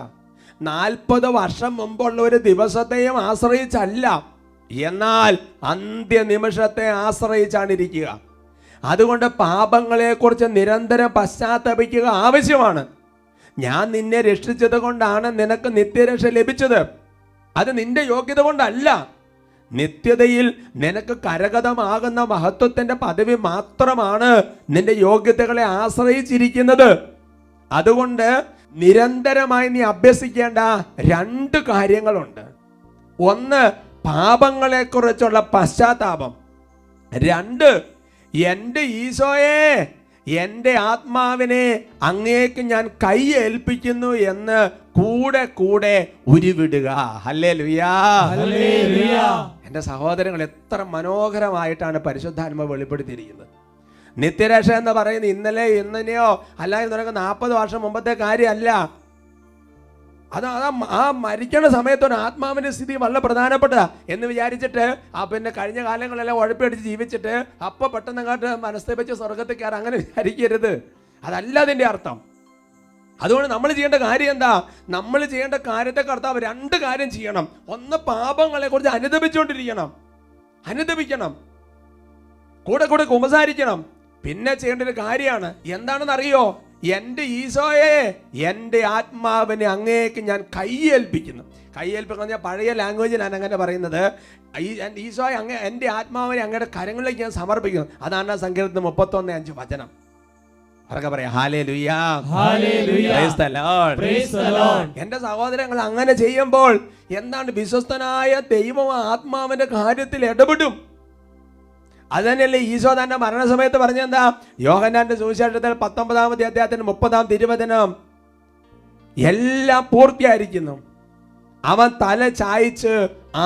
40 വർഷം മുമ്പുള്ള ഒരു ദിവസത്തെയും ആശ്രയിച്ചല്ല, എന്നാൽ അന്ത്യനിമിഷത്തെ ആശ്രയിച്ചാണ് ഇരിക്കുക. അതുകൊണ്ട് പാപങ്ങളെക്കുറിച്ച് നിരന്തരം പശ്ചാത്തപിക്കുക ആവശ്യമാണ്. ഞാൻ നിന്നെ രക്ഷിച്ചത് കൊണ്ടാണ് നിനക്ക് നിത്യരക്ഷ ലഭിച്ചത്. അത് നിന്റെ യോഗ്യത കൊണ്ടല്ല. നിത്യതയിൽ നിനക്ക് കരഗതമാകുന്ന മഹത്വത്തിന്റെ പദവി മാത്രമാണ് നിന്റെ യോഗ്യതകളെ ആശ്രയിച്ചിരിക്കുന്നത്. അതുകൊണ്ട് നിരന്തരമായി നീ അഭ്യസിക്കേണ്ട 2 കാര്യങ്ങളുണ്ട്. ഒന്ന്, പാപങ്ങളെക്കുറിച്ചുള്ള പശ്ചാത്താപം. 2, എൻ്റെ ഈശോയെ, എൻ്റെ ആത്മാവിനെ അങ്ങേക്ക് ഞാൻ കൈ ഏൽപ്പിക്കുന്നു എന്ന് കൂടെ കൂടെ ഉരുവിടുക. ഹല്ലേലൂയാ, ഹല്ലേലൂയാ. എൻ്റെ സഹോദരങ്ങൾ, എത്ര മനോഹരമായിട്ടാണ് പരിശുദ്ധാത്മാവ് വെളിപ്പെടുത്തിയിരിക്കുന്നത്. നിത്യരക്ഷ എന്ന് പറയുന്നത് ഇന്നലെ ഇന്നലെയോ അല്ലാതെ നിനക്ക് 40 വർഷം മുമ്പത്തെ കാര്യമല്ല. ആ മരിക്കുന്ന സമയത്ത് ഒരു ആത്മാവിന്റെ സ്ഥിതി വളരെ പ്രധാനപ്പെട്ടതാ എന്ന് വിചാരിച്ചിട്ട് പിന്നെ കഴിഞ്ഞ കാലങ്ങളെല്ലാം ഉഴപ്പടിച്ച് ജീവിച്ചിട്ട് അപ്പൊ പെട്ടെന്ന് അങ്ങോട്ട് മനസ്തേപ്പിച്ച് സ്വർഗത്തിൽ കയറാൻ അങ്ങനെ വിചാരിക്കരുത്. അതല്ല അതിന്റെ അർത്ഥം. അതുകൊണ്ട് നമ്മൾ ചെയ്യേണ്ട കാര്യം എന്താ? നമ്മൾ ചെയ്യേണ്ട കാര്യത്തെ കർത്താവ് 2 കാര്യം ചെയ്യണം. ഒന്ന്, പാപങ്ങളെ കുറിച്ച് അനുദപിക്കണം, കൂടെ കൂടെ കുമ്പസാരിക്കണം. പിന്നെ ചെയ്യേണ്ട ഒരു കാര്യമാണ് എന്താണെന്ന് അറിയോ? എൻ്റെ ഈശോയെ, എൻ്റെ ആത്മാവിനെ അങ്ങേക്ക് ഞാൻ കൈയേൽപ്പിക്കുന്നു. കൈയേൽപ്പിക്കുന്ന പഴയ ലാംഗ്വേജിലാണ് അങ്ങനെ പറയുന്നത്. ഈശോയെ എൻ്റെ ആത്മാവിനെ അങ്ങയുടെ കരങ്ങളിലേക്ക് ഞാൻ സമർപ്പിക്കുന്നു. അതാണ് സങ്കീർത്തനം 31:5 വചനം. അവരൊക്കെ പറയാം hallelujah, hallelujah, praise the Lord, praise the Lord. എൻ്റെ സഹോദരങ്ങൾ, അങ്ങനെ ചെയ്യുമ്പോൾ എന്താണ്? വിശ്വസ്തനായ ദൈവം ആത്മാവിന്റെ കാര്യത്തിൽ ഇടപെടും. അതന്നെയല്ലേ ഈശോ തന്നെ മരണസമയത്ത് പറഞ്ഞെന്താ? യോഹന്നാന്റെ സുവിശേഷത്തിൽ 19-ാമത്തെ അധ്യായത്തിന് 30-ാം തിരുവചനം, എല്ലാം പൂർത്തിയായിരിക്കുന്നു. അവൻ തല ചായ്ച്ച്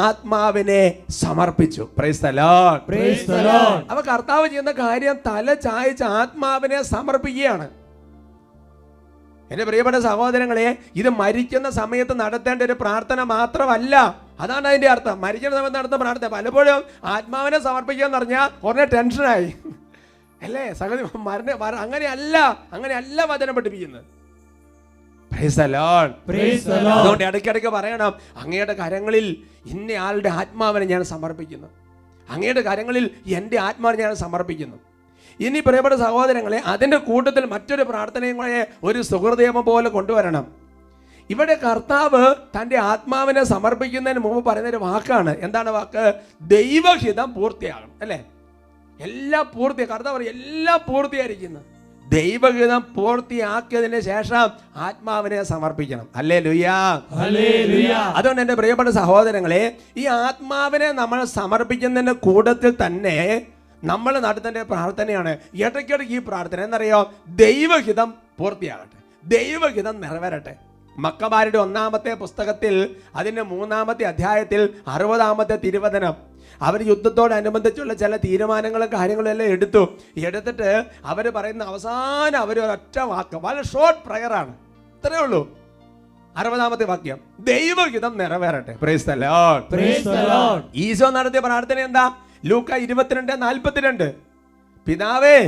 ആത്മാവിനെ സമർപ്പിച്ചു. Price the Lord, praise the Lord. അവ കർത്താവ് ചെയ്യുന്ന കാര്യം തല ചായ്ച്ച് ആത്മാവിനെ സമർപ്പിക്കുകയാണ്. എന്റെ പ്രിയപ്പെട്ട സഹോദരങ്ങളെ, ഇത് മരിക്കുന്ന സമയത്ത് നടത്തേണ്ട ഒരു പ്രാർത്ഥന മാത്രമല്ല. അതാണ് അതിന്റെ അർത്ഥം. മരിക്കുന്ന സമയത്ത് നടത്തുന്ന പ്രാർത്ഥന. പലപ്പോഴും ആത്മാവിനെ സമർപ്പിക്കുക എന്ന് പറഞ്ഞാൽ കുറേ ടെൻഷനായി അല്ലേ സഹോദരി? അങ്ങനെയല്ല വചനം പഠിപ്പിക്കുന്നത്. അതുകൊണ്ട് ഇടയ്ക്കിടയ്ക്ക് പറയണം, അങ്ങയുടെ കരങ്ങളിൽ ഇന്നയാളുടെ ആത്മാവിനെ ഞാൻ സമർപ്പിക്കുന്നു, അങ്ങയുടെ കരങ്ങളിൽ എൻ്റെ ആത്മാവിനെ ഞാൻ സമർപ്പിക്കുന്നു. ഇനി പ്രിയപ്പെട്ട സഹോദരങ്ങളെ, അതിൻ്റെ കൂട്ടത്തിൽ മറ്റൊരു പ്രാർത്ഥനയും കൂടെ ഒരു സുഹൃദയമം പോലെ കൊണ്ടുവരണം. ഇവിടെ കർത്താവ് തൻ്റെ ആത്മാവിനെ സമർപ്പിക്കുന്നതിന് മുമ്പ് പറയുന്നൊരു വാക്കാണ്. എന്താണ് വാക്ക്? ദൈവഹിതം പൂർത്തിയാകണം അല്ലേ? എല്ലാം കർത്താവ് പറയും എല്ലാം പൂർത്തിയായിരിക്കുന്നു. ദൈവഹിതം പൂർത്തിയാക്കിയതിന് ശേഷം ആത്മാവിനെ സമർപ്പിക്കണം. ഹല്ലേലൂയാ, ഹല്ലേലൂയാ. അതുകൊണ്ട് എൻ്റെ പ്രിയപ്പെട്ട സഹോദരങ്ങളെ, ഈ ആത്മാവിനെ നമ്മൾ സമർപ്പിക്കുന്നതിൻ്റെ കൂട്ടത്തിൽ തന്നെ നമ്മൾ നടത്തേണ്ട പ്രാർത്ഥനയാണ് ഇടയ്ക്കിടയ്ക്ക് ഈ പ്രാർത്ഥന. എന്നറിയോ? ദൈവഹിതം പൂർത്തിയാകട്ടെ, ദൈവഹിതം നിറവേറട്ടെ. മക്കമാരുടെ 1-ാമത്തെ പുസ്തകത്തിൽ അതിൻ്റെ 3-ാമത്തെ അധ്യായത്തിൽ 60-ാമത്തെ തിരുവചനം, അവർ യുദ്ധത്തോടനുബന്ധിച്ചുള്ള ചില തീരുമാനങ്ങളും കാര്യങ്ങളും എല്ലാം എടുത്തിട്ട് അവർ പറയുന്ന അവസാനം അവർ ഒരൊറ്റ വാക്ക്, വളരെ ഷോർട്ട് പ്രയറാണ്, ഇത്രയേ ഉള്ളൂ. 60-ാമത്തെ വാക്യം, ദൈവഹിതം നിറവേറട്ടെ. Praise the Lord, praise the Lord. Eesho നടത്തിയ പ്രാർത്ഥന എന്താ? ലൂക്ക 22:42, പിതാവേ,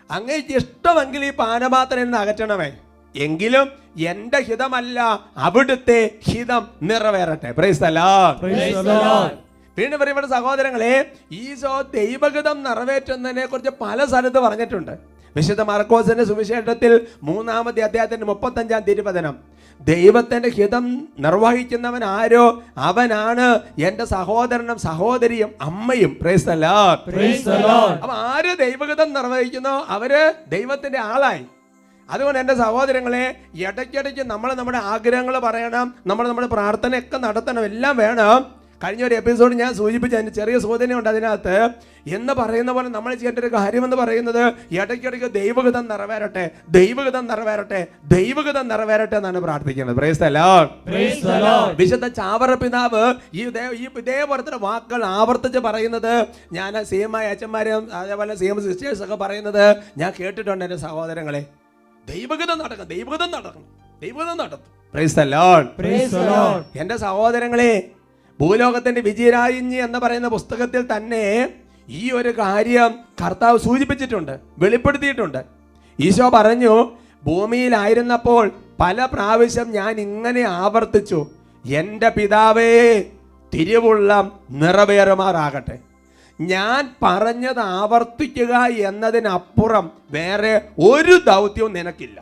അങ്ങേക്ക് ഇഷ്ടമെങ്കിൽ ഈ പാനപാത്രം എന്ന് അകറ്റണമേ, എങ്കിലും എന്റെ ഹിതമല്ല അവിടുത്തെ ഹിതം നിറവേറട്ടെ. Praise the Lord, praise the Lord. വീണ്ടും പ്രിയപ്പെട്ട സഹോദരങ്ങളെ, ഈശോ ദൈവഹിതം നിറവേറ്റുന്നതിനെ കുറിച്ച് പല സ്ഥലത്ത് പറഞ്ഞിട്ടുണ്ട്. വിശുദ്ധ മാർക്കോസിന്റെ സുവിശേഷത്തിൽ 3-ാമത്തെ അധ്യായത്തിന്റെ 35-ാം തിരുവചനം, ദൈവത്തിന്റെ ഹിതം നിർവഹിക്കുന്നവൻ ആരോ അവനാണ് എൻ്റെ സഹോദരനും സഹോദരിയും അമ്മയും. Price the Lord, praise the Lord. അപ്പൊ ആര് ദൈവഹിതം നിർവഹിക്കുന്നോ അവര് ദൈവത്തിന്റെ ആളായി. അതുകൊണ്ട് എൻ്റെ സഹോദരങ്ങളെ, ഇടയ്ക്കിടയ്ക്ക് നമ്മൾ നമ്മുടെ ആഗ്രഹങ്ങൾ പറയണം, നമ്മുടെ പ്രാർത്ഥനയൊക്കെ നടത്തണം, എല്ലാം വേണം. കഴിഞ്ഞ ഒരു എപ്പിസോഡ് ഞാൻ സൂചിപ്പിച്ച അതിന് ചെറിയ സൂചനയുണ്ട് അതിനകത്ത്. എന്ന് പറയുന്ന പോലെ നമ്മൾ ചെയ്യേണ്ട ഒരു കാര്യമെന്ന് പറയുന്നത് ഇടയ്ക്കിടയ്ക്ക് ദൈവഹിതം നിറവേറട്ടെ, ദൈവഹിതം നിറവേറട്ടെ, ദൈവഹിതം നിറവേറട്ടെ എന്നാണ് പ്രാർത്ഥിക്കുന്നത്. Price the Lord, praise the Lord. വിശുദ്ധ ചാവറ പിതാവ് ഇതേപോലത്തെ വാക്കുകൾ ആവർത്തിച്ച് പറയുന്നത് ഞാൻ സീമായ അച്ഛന്മാരും അതേപോലെ സീഎം സിസ്റ്റേഴ്സ് ഒക്കെ പറയുന്നത് ഞാൻ കേട്ടിട്ടുണ്ട്. എൻ്റെ സഹോദരങ്ങളെ, ദൈവഹിതം നടക്കും, ദൈവഹിതം നടത്തും. Price the Lord, praise the Lord. എൻ്റെ സഹോദരങ്ങളെ, ഭൂലോകത്തിന്റെ വിജയരാജ്ഞി എന്ന് പറയുന്ന പുസ്തകത്തിൽ തന്നെ ഈ ഒരു കാര്യം കർത്താവ് സൂചിപ്പിച്ചിട്ടുണ്ട്, വെളിപ്പെടുത്തിയിട്ടുണ്ട്. ഈശോ പറഞ്ഞു, ഭൂമിയിലായിരുന്നപ്പോൾ പല പ്രാവശ്യം ഞാൻ ഇങ്ങനെ ആവർത്തിച്ചു, എൻ്റെ പിതാവേ, തിരുവുള്ളം നിറവേറുമാറാകട്ടെ. ഞാൻ പറഞ്ഞത് ആവർത്തിക്കുക എന്നതിനപ്പുറം വേറെ ഒരു ദൗത്യവും നിനക്കില്ല.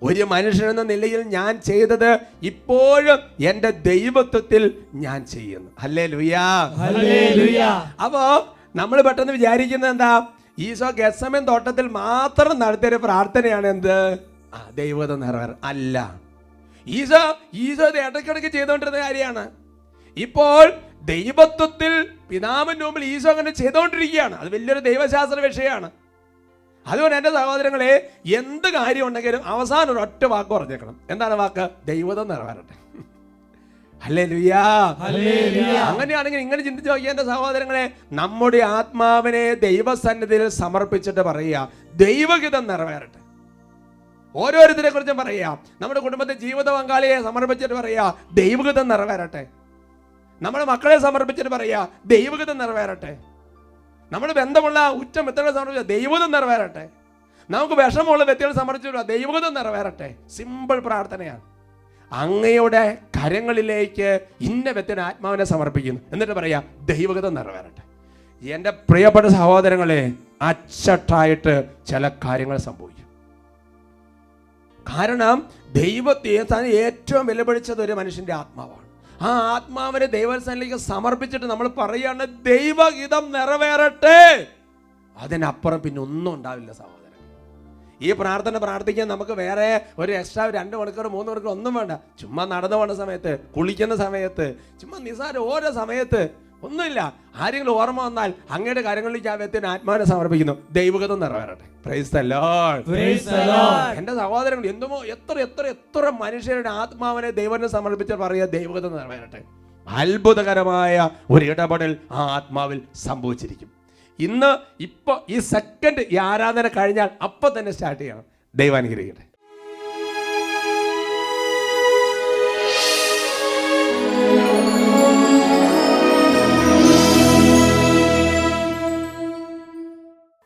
ഒരു മനുഷ്യനെന്ന നിലയിൽ ഞാൻ ചെയ്തത് ഇപ്പോഴും എൻ്റെ ദൈവത്വത്തിൽ ഞാൻ ചെയ്യുന്നു. ഹല്ലേലൂയാ. ഹല്ലേലൂയ. അപ്പോ നമ്മൾ പെട്ടെന്ന് വിചാരിക്കുന്നത് എന്താ? ഈശോ ഗെത്സമേൻ തോട്ടത്തിൽ മാത്രം നടത്തിയൊരു പ്രാർത്ഥനയാണ് എന്ത്? ദൈവത്വം നിറവേറാൻ അല്ല. ഈശോ ഇത് ഇടയ്ക്കിടയ്ക്ക് ചെയ്തുകൊണ്ടിരുന്ന കാര്യമാണ്. ഇപ്പോൾ ദൈവത്വത്തിൽ പിതാവിന്റെ മുമ്പിൽ ഈശോ അങ്ങനെ ചെയ്തുകൊണ്ടിരിക്കുകയാണ്. അത് വലിയൊരു ദൈവശാസ്ത്ര വിഷയമാണ്. അതുകൊണ്ട് എൻ്റെ സഹോദരങ്ങളെ, എന്ത് കാര്യം ഉണ്ടെങ്കിലും അവസാനം ഒരു ഒറ്റ വാക്ക് പറഞ്ഞേക്കണം. എന്താണ് വാക്ക്? ദൈവത്വം നിറവേറട്ടെ. ഹല്ലേലൂയാ. അങ്ങനെയാണെങ്കിൽ ഇങ്ങനെ ചിന്തിച്ച് നോക്കിയ എൻ്റെ സഹോദരങ്ങളെ, നമ്മുടെ ആത്മാവിനെ ദൈവസന്നിധിയിൽ സമർപ്പിച്ചിട്ട് പറയുക, ദൈവഹിതം നിറവേറട്ടെ. ഓരോരുത്തരെ കുറിച്ചും പറയാം. നമ്മുടെ കുടുംബത്തെ ജീവിത പങ്കാളിയെ സമർപ്പിച്ചിട്ട് പറയാ, ദൈവഹിതം നിറവേറട്ടെ. നമ്മുടെ മക്കളെ സമർപ്പിച്ചിട്ട് പറയാ, ദൈവഹിതം നിറവേറട്ടെ. നമ്മുടെ ബന്ധമുള്ള ഉറ്റമിത്രങ്ങളെ സമർപ്പിച്ച ദൈവഹിതം നിറവേറട്ടെ. നമുക്ക് വിഷമമുള്ള വ്യക്തികളെ സമർപ്പിച്ചിട്ട് ദൈവഹിതം നിറവേറട്ടെ. സിമ്പിൾ പ്രാർത്ഥനയാണ്. അങ്ങയുടെ കരങ്ങളിലേക്ക് ഇന്ന വ്യക്തിയുടെ ആത്മാവിനെ സമർപ്പിക്കുന്നു. എന്നിട്ട് പറയാ, ദൈവഹിതം നിറവേറട്ടെ. എൻ്റെ പ്രിയപ്പെട്ട സഹോദരങ്ങളെ, അച്ചട്ടായിട്ട് ചില കാര്യങ്ങൾ സംഭവിക്കും. കാരണം ദൈവത്തെ ഏറ്റവും വിലപിടിച്ചത് ഒരു മനുഷ്യന്റെ ആത്മാവാണ്. ആ ആത്മാവിനെ ദൈവസന്നിധിയിലേക്ക് സമർപ്പിച്ചിട്ട് നമ്മൾ പറയാണ്, ദൈവഹിതം നിറവേറട്ടെ. അതിനപ്പുറം പിന്നെ ഒന്നും ഉണ്ടാവില്ല സഹോദരൻ. ഈ പ്രാർത്ഥന പ്രാർത്ഥിക്കാൻ നമുക്ക് വേറെ ഒരു എക്സ്ട്രാ 2 മണിക്കൂർ 3 മണിക്കൂർ ഒന്നും വേണ്ട. ചുമ്മാ നടന്നു പോകുന്ന സമയത്ത്, കുളിക്കുന്ന സമയത്ത്, ചുമ്മാ നിസാരം ഓരോ സമയത്ത് ഒന്നുമില്ല. ആരെങ്കിലും ഓർമ്മ വന്നാൽ അങ്ങയുടെ കാര്യങ്ങളിലേക്ക് ആ വ്യക്തിയുടെ ആത്മാവിനെ സമർപ്പിക്കുന്നു, ദൈവഹിതം നിറവേറട്ടെ. Praise the Lord. Praise the Lord. എൻ്റെ സഹോദരങ്ങൾ, എന്തുമോ എത്ര മനുഷ്യരുടെ ആത്മാവിനെ ദൈവത്തിന് സമർപ്പിച്ച് പറയുക, ദൈവഹിതം നിറവേറട്ടെ. അത്ഭുതകരമായ ഒരു ഇടപെടൽ ആ ആത്മാവിൽ സംഭവിച്ചിരിക്കും. ഇപ്പോൾ ഈ സെക്കൻഡ് ഈ ആരാധന കഴിഞ്ഞാൽ അപ്പം തന്നെ സ്റ്റാർട്ട് ചെയ്യണം. ദൈവം അനുഗ്രഹിക്കട്ടെ.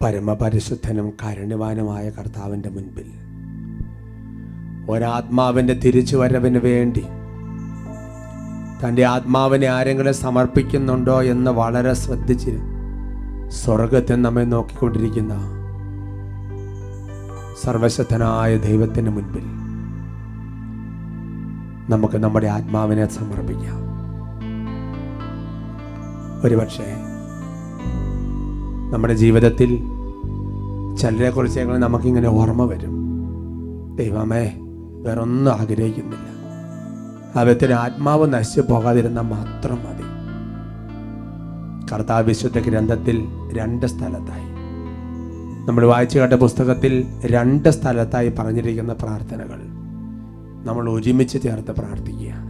പരമപരിശുദ്ധനും കാരുണ്യവാനുമായ കർത്താവിൻ്റെ മുൻപിൽ ഒരാത്മാവിൻ്റെ തിരിച്ചുവരവിന് വേണ്ടി തൻ്റെ ആത്മാവിനെ ആരെങ്കിലും സമർപ്പിക്കുന്നുണ്ടോ എന്ന് വളരെ ശ്രദ്ധിച്ച് സ്വർഗത്തിൽ നമ്മെ നോക്കിക്കൊണ്ടിരിക്കുന്ന സർവശക്തനായ ദൈവത്തിന് മുൻപിൽ നമുക്ക് നമ്മുടെ ആത്മാവിനെ സമർപ്പിക്കാം. ഒരുപക്ഷെ നമ്മുടെ ജീവിതത്തിൽ ചിലരെക്കുറിച്ച് നമുക്കിങ്ങനെ ഓർമ്മ വരും, ദൈവമേ വേറൊന്നും ആഗ്രഹിക്കുന്നില്ല, ആ വ്യക്തിയുടെ ആത്മാവ് നശിച്ചു പോകാതിരുന്നാൽ മാത്രം മതി. കർത്താവ് വിശുദ്ധ ഗ്രന്ഥത്തിൽ 2 സ്ഥലത്തായി, നമ്മൾ വായിച്ചു കേട്ട പുസ്തകത്തിൽ 2 സ്ഥലത്തായി പറഞ്ഞിരിക്കുന്ന പ്രാർത്ഥനകൾ നമ്മൾ ഒരുമിച്ച് ചേർത്ത് പ്രാർത്ഥിക്കുകയാണ്.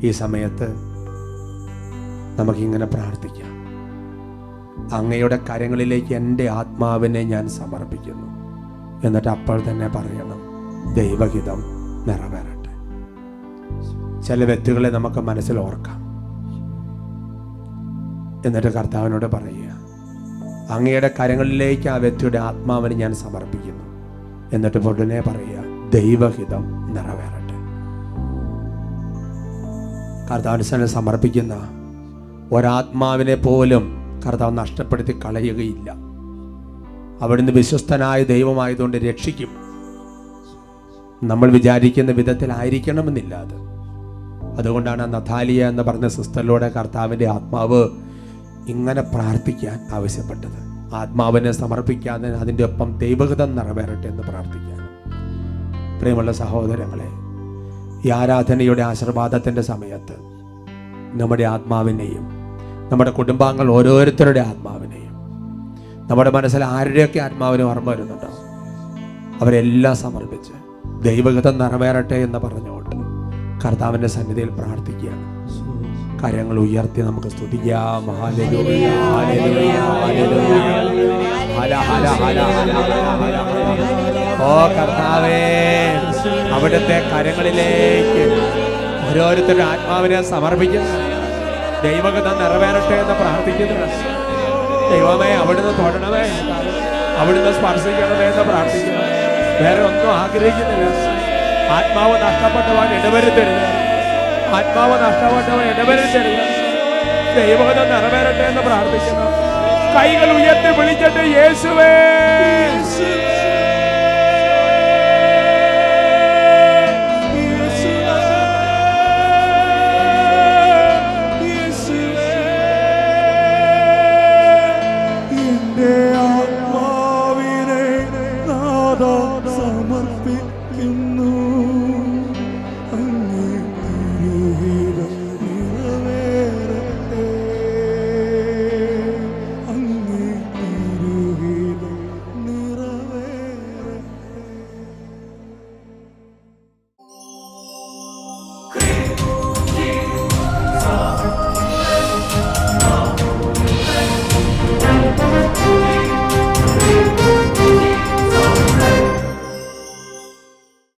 ഈ സമയത്ത് നമുക്കിങ്ങനെ പ്രാർത്ഥിക്കാം, അങ്ങയുടെ കരങ്ങളിലേക്ക് എൻ്റെ ആത്മാവിനെ ഞാൻ സമർപ്പിക്കുന്നു. എന്നിട്ട് അപ്പോൾ തന്നെ പറയണം, ദൈവഹിതം നിറവേറട്ടെ. ചില വ്യക്തികളെ നമുക്ക് മനസ്സിൽ ഓർക്കാം. എന്നിട്ട് കർത്താവിനോട് പറയുക, അങ്ങയുടെ കരങ്ങളിലേക്ക് ആ വ്യക്തിയുടെ ആത്മാവിനെ ഞാൻ സമർപ്പിക്കുന്നു. എന്നിട്ട് ഉടനെ പറയുക, ദൈവഹിതം നിറവേറട്ടെ. കർത്താവിന് സമർപ്പിക്കുന്ന ഒരാത്മാവിനെ പോലും കർത്താവ് നഷ്ടപ്പെടുത്തി കളയുകയില്ല. അവിടുന്ന് വിശ്വസ്തനായ ദൈവമായതുകൊണ്ട് രക്ഷിക്കും. നമ്മൾ വിചാരിക്കുന്ന വിധത്തിലായിരിക്കണമെന്നില്ല അത്. അതുകൊണ്ടാണ് നഥാലിയ എന്ന് പറഞ്ഞ സിസ്റ്ററിലൂടെ കർത്താവിൻ്റെ ആത്മാവ് ഇങ്ങനെ പ്രാർത്ഥിക്കാൻ ആവശ്യപ്പെട്ടത്. ആത്മാവിനെ സമർപ്പിക്കാതെ അതിൻ്റെ ഒപ്പം ദൈവഹിതം നിറവേറട്ടെ എന്ന് പ്രാർത്ഥിക്കാൻ. പ്രിയമുള്ള സഹോദരങ്ങളെ, ഈ ആരാധനയുടെ ആശീർവാദത്തിൻ്റെ സമയത്ത് നമ്മുടെ ആത്മാവിനെയും നമ്മുടെ കുടുംബാംഗങ്ങൾ ഓരോരുത്തരുടെ ആത്മാവിനെയും നമ്മുടെ മനസ്സിൽ ആരുടെയൊക്കെ ആത്മാവിനെ ഓർമ്മ വരുന്നുണ്ടോ അവരെല്ലാം സമർപ്പിച്ച് ദൈവഹിതം നിറവേറട്ടെ എന്ന് പറഞ്ഞുകൊണ്ട് കർത്താവിൻ്റെ സന്നിധിയിൽ പ്രാർത്ഥിക്കുകയാണ്. കാര്യങ്ങൾ ഉയർത്തി നമുക്ക് സ്തുതിക്കാം. Hallelujah, hallelujah, hallelujah. ഓ കർത്താവേ, അവിടുത്തെ കരങ്ങളിലേക്ക് ഓരോരുത്തരുടെ ആത്മാവിനെ സമർപ്പിക്കുന്നു. ദൈവഹിതം നിറവേറട്ടെ എന്ന് പ്രാർത്ഥിക്കുന്നു. ദൈവമേ, അവിടുന്ന് തൊടണമേ, അവിടുന്ന് സ്പർശിക്കണമേ എന്ന് പ്രാർത്ഥിക്കുന്നു. വേറെ ഒന്നും ആഗ്രഹിക്കുന്നില്ല. ആത്മാവ് നഷ്ടപ്പെട്ടവൻ ഇടവരുത്തരുത്. ആത്മാവ് നഷ്ടപ്പെട്ടവൻ ഇടവരുത്തരുത്. ദൈവഹിതം നിറവേറട്ടെ എന്ന് പ്രാർത്ഥിക്കുന്നു. കൈകൾ ഉയർത്തി വിളിച്ചിട്ട് യേശുവേ